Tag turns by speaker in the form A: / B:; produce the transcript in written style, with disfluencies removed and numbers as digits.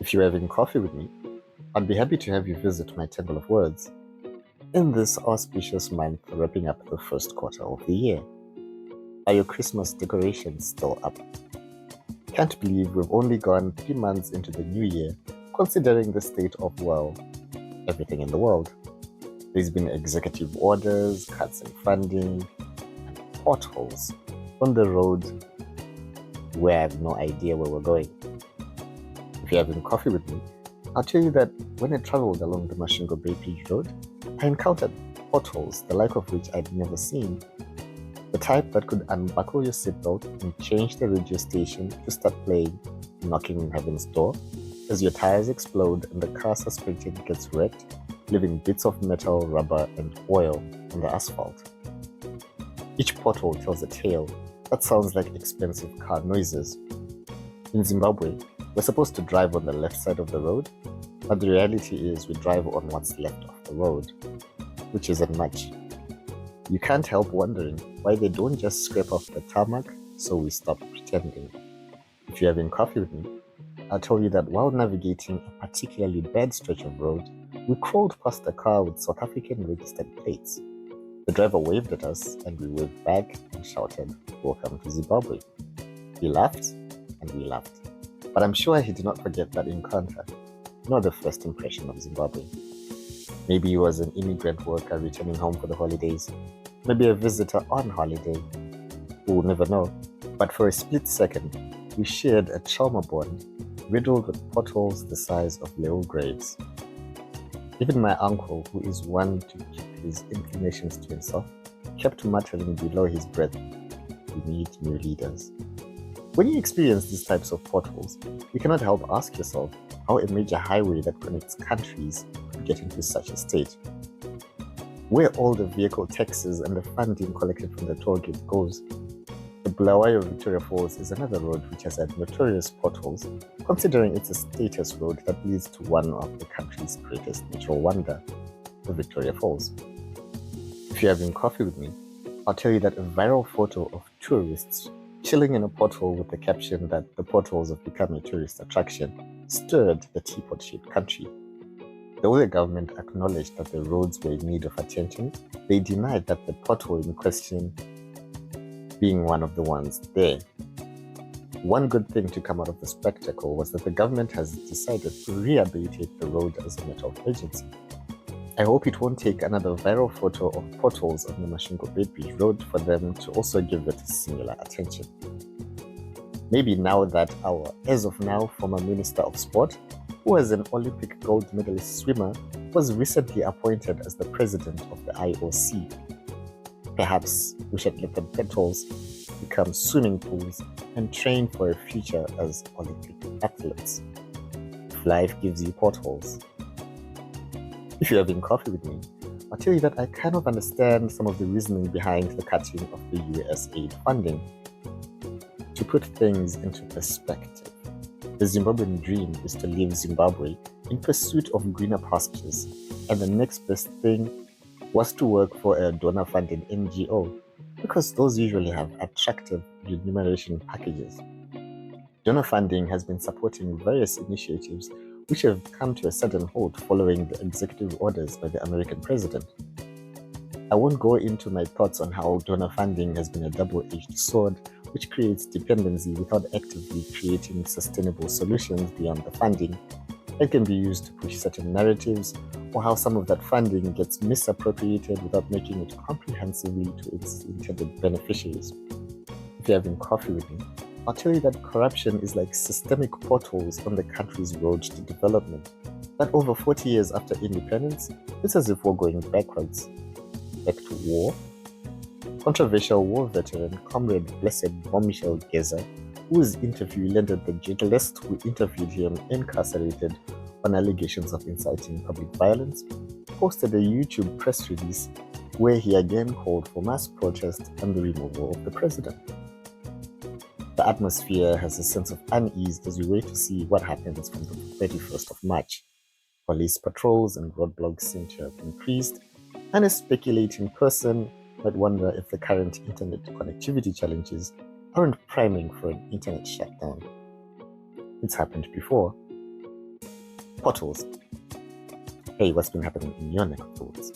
A: If you're having coffee with me, I'd be happy to have you visit my Tangle of Words in this auspicious month wrapping up the first quarter of the year. Are your Christmas decorations still up? Can't believe we've only gone 3 months into the new year, considering the state of, well, everything in the world. There's been executive orders, cuts in funding, and potholes on the road where I have no idea where we're going. If you're having coffee with me, I'll tell you that when I traveled along the Masvingo Beitbridge road, I encountered potholes, the like of which I'd never seen. The type that could unbuckle your seatbelt and change the radio station to start playing Knocking on Heaven's Door as your tires explode and the car suspension gets wrecked, leaving bits of metal, rubber, and oil on the asphalt. Each pothole tells a tale that sounds like expensive car noises. In Zimbabwe, we're supposed to drive on the left side of the road, but the reality is we drive on what's left of the road, which isn't much. You can't help wondering why they don't just scrape off the tarmac so we stop pretending. If you're having coffee with me, I'll tell you that while navigating a particularly bad stretch of road, we crawled past a car with South African registered plates. The driver waved at us and we waved back and shouted, "Welcome to Zimbabwe." He laughed and we laughed. But I'm sure he did not forget that encounter, nor the first impression of Zimbabwe. Maybe he was an immigrant worker returning home for the holidays, maybe a visitor on holiday. We'll never know. But for a split second, we shared a trauma bond riddled with potholes the size of little graves. Even my uncle, who is one to keep his inclinations to himself, kept muttering below his breath, "We need new leaders." When you experience these types of potholes, you cannot help ask yourself how a major highway that connects countries could get into such a state. Where all the vehicle taxes and the funding collected from the toll gate goes. The Bulawayo Victoria Falls is another road which has had notorious potholes, considering it's a status road that leads to one of the country's greatest natural wonder, the Victoria Falls. If you're having coffee with me, I'll tell you that a viral photo of tourists chilling in a pothole with the caption that the potholes have become a tourist attraction stirred the teapot-shaped country. Though the government acknowledged that the roads were in need of attention, they denied that the pothole in question being one of the ones there. One good thing to come out of the spectacle was that the government has decided to rehabilitate the road as a matter of urgency. I hope it won't take another viral photo of potholes on the Masvingo Beitbridge road for them to also give it singular attention. Maybe now that our, as of now, former Minister of Sport, who was an Olympic gold medalist swimmer, was recently appointed as the president of the IOC. Perhaps we should let the potholes become swimming pools and train for a future as Olympic athletes. If life gives you potholes. If you're having coffee with me, I'll tell you that I kind of understand some of the reasoning behind the cutting of the US aid funding. To put things into perspective, the Zimbabwean dream is to leave Zimbabwe in pursuit of greener pastures, and the next best thing was to work for a donor-funded NGO, because those usually have attractive remuneration packages. Donor funding has been supporting various initiatives which have come to a sudden halt following the executive orders by the American president. I won't go into my thoughts on how donor funding has been a double-edged sword which creates dependency without actively creating sustainable solutions beyond the funding. It can be used to push certain narratives, or how some of that funding gets misappropriated without making it comprehensively to its intended beneficiaries. If you're having coffee with me, I'll tell you that corruption is like systemic potholes on the country's road to development. That over 40 years after independence, it's as if we're going backwards. Back to war. Controversial war veteran Comrade Blessed Bombshell Geza, whose interview landed the journalist who interviewed him incarcerated on allegations of inciting public violence, posted a YouTube press release where he again called for mass protest and the removal of the president. The atmosphere has a sense of unease as we wait to see what happens from the 31st of March. Police patrols and roadblocks seem to have increased, and a speculating person might wonder if the current internet connectivity challenges aren't priming for an internet shutdown. It's happened before. Potholes. Hey, what's been happening in your neck of the woods?